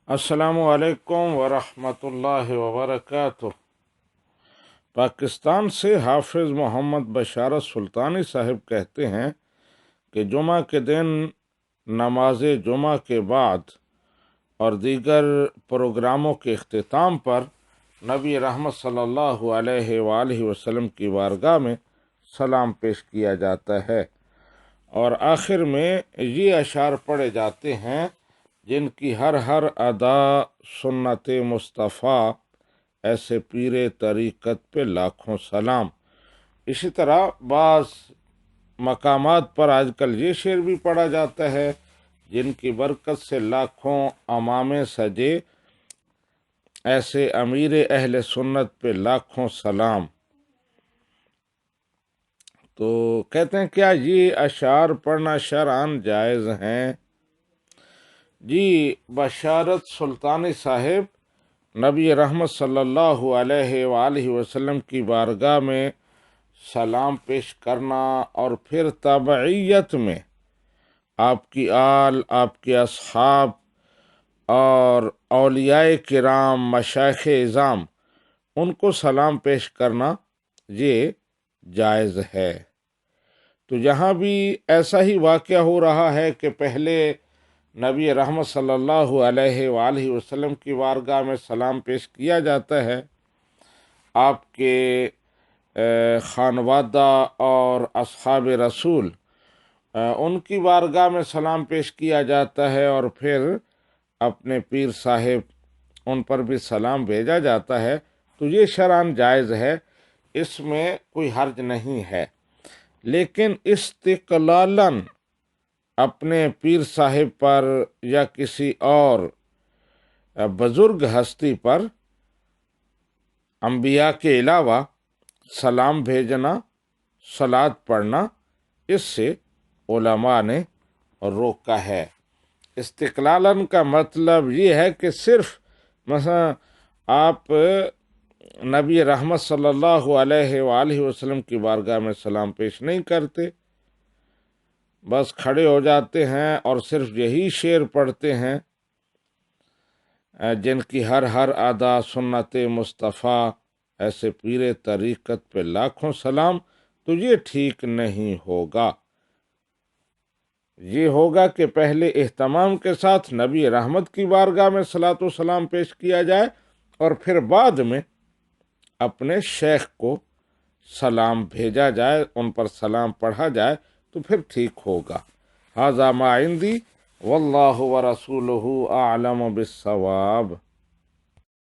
السلام علیکم ورحمۃ اللہ وبرکاتہ۔ پاکستان سے حافظ محمد بشارت سلطانی صاحب کہتے ہیں کہ جمعہ کے دن نماز جمعہ کے بعد اور دیگر پروگراموں کے اختتام پر نبی رحمت صلی اللہ علیہ وآلہ وسلم کی بارگاہ میں سلام پیش کیا جاتا ہے، اور آخر میں یہ اشعار پڑھے جاتے ہیں جن کی ہر ادا سنت مصطفیٰ، ایسے پیر طریقت پہ لاکھوں سلام۔ اسی طرح بعض مقامات پر آج کل یہ شعر بھی پڑھا جاتا ہے، جن کی برکت سے لاکھوں امامے سجے، ایسے امیر اہل سنت پہ لاکھوں سلام۔ تو کہتے ہیں کیا یہ اشعار پڑھنا شرعاً جائز ہیں؟ جی، بشارت سلطانی صاحب نبی رحمت صلی اللہ علیہ وآلہ وسلم کی بارگاہ میں سلام پیش کرنا اور پھر تبعیت میں آپ کی آل، آپ کے اصحاب اور اولیاء کرام، مشائخ اعظام، ان کو سلام پیش کرنا یہ جائز ہے۔ تو یہاں بھی ایسا ہی واقعہ ہو رہا ہے کہ پہلے نبی رحمت صلی اللہ علیہ وآلہ وسلم کی بارگاہ میں سلام پیش کیا جاتا ہے، آپ کے خانوادہ اور اصحاب رسول ان کی بارگاہ میں سلام پیش کیا جاتا ہے، اور پھر اپنے پیر صاحب ان پر بھی سلام بھیجا جاتا ہے۔ تو یہ شرعاً جائز ہے، اس میں کوئی حرج نہیں ہے، لیکن استقلالاً اپنے پیر صاحب پر یا کسی اور بزرگ ہستی پر انبیاء کے علاوہ سلام بھیجنا، صلات پڑھنا، اس سے علماء نے روکا ہے۔ استقلالاً کا مطلب یہ ہے کہ صرف مثلا آپ نبی رحمت صلی اللہ علیہ وآلہ وسلم کی بارگاہ میں سلام پیش نہیں کرتے، بس کھڑے ہو جاتے ہیں اور صرف یہی شعر پڑھتے ہیں جن کی ہر ادا سنت مصطفیٰ، ایسے پیر طریقت پہ لاکھوں سلام، تو یہ ٹھیک نہیں ہوگا۔ یہ ہوگا کہ پہلے اہتمام کے ساتھ نبی رحمت کی بارگاہ میں صلاۃ و سلام پیش کیا جائے، اور پھر بعد میں اپنے شیخ کو سلام بھیجا جائے، ان پر سلام پڑھا جائے، تو پھر ٹھیک ہوگا۔ ھذا ما عندی واللہ ورسولہ اعلم بالصواب۔